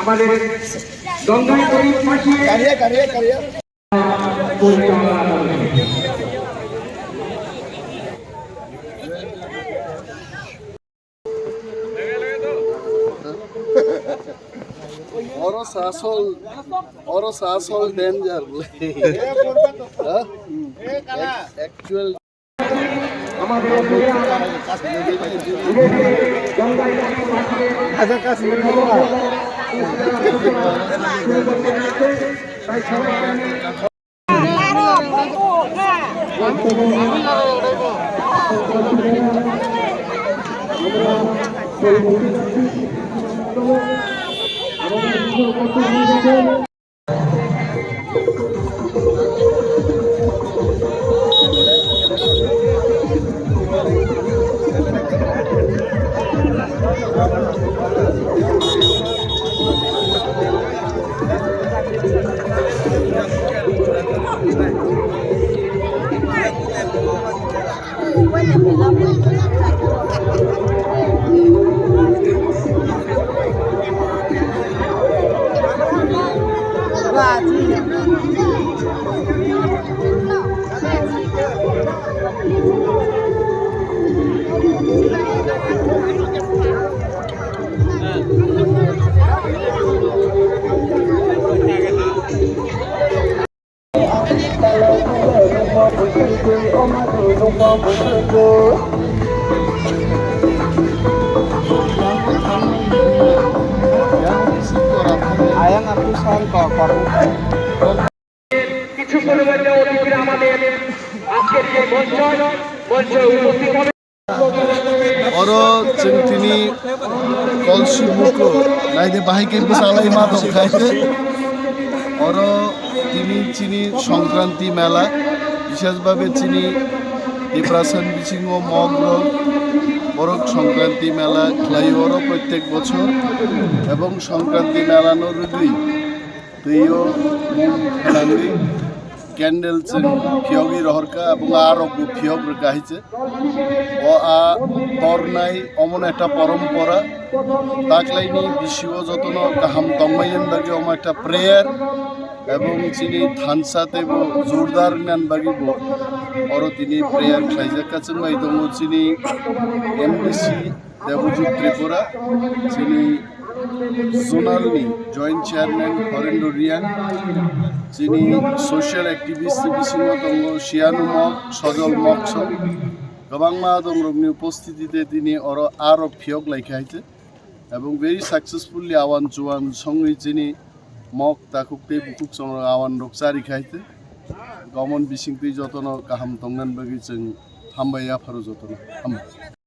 আমাদের গঙ্গায় Oros asshole danger. Actual. Ayang aku soal kokor. কিছু পরিমাণে অতিথিরা আমাদের আজকের যে মঞ্চে উপস্থিত হবে। Oro cintini kolsi buku, naide bahike bisalai matom khaite. Oro tini chini Sankranti মেলা বিশেষভাবে চিনি ডিপ্রাশন বিচিঙ্গ মগ্র বরক সংক্রান্তি মেলা খেলাইওরও প্রত্যেক বছর এবং সংক্রান্তি মেলানো রুগী তুইও খেলানি ক্যান্ডেল ফিয়গি রহরকা এবং আরও ফিয়গ গাইছে ও তরনাই অমন একটা পরম্পরা তাকলাইনি বিশ্ব যতন গাহাম তম্মাইন বাকি অম একটা প্রেয়ার এবং চিনি থানসাতে জোরদার জ্ঞান বাগিব অরো তিনি প্রেয়ার খাইজাকা চুমাই দङ চিনি এমডিসি দেবজিৎ ত্রিপুরা চিনি জোনালনি জয়েন্ট চেয়ারম্যান হরেন্দ্র রিয়াং যিনি সোশ্যাল অ্যাক্টিভিস্ট বিসিङ দङ শিয়ানু মগ সজল মগস গোबांमा दङ রংনি উপস্থিতিতে তিনি আরো ফিয়গ লাইখাইছে এবং ভেরি সাকসেসফুলি আওয়ান জোয়ান সঙ্গই যিনি মগ তাকুকতে বুকুক সং আওয়ান রকসারি খাইতে গমন বিসিংতি যতন গাहाम तंगनान बागै जों हामबाय आफारो जतन हामबाय।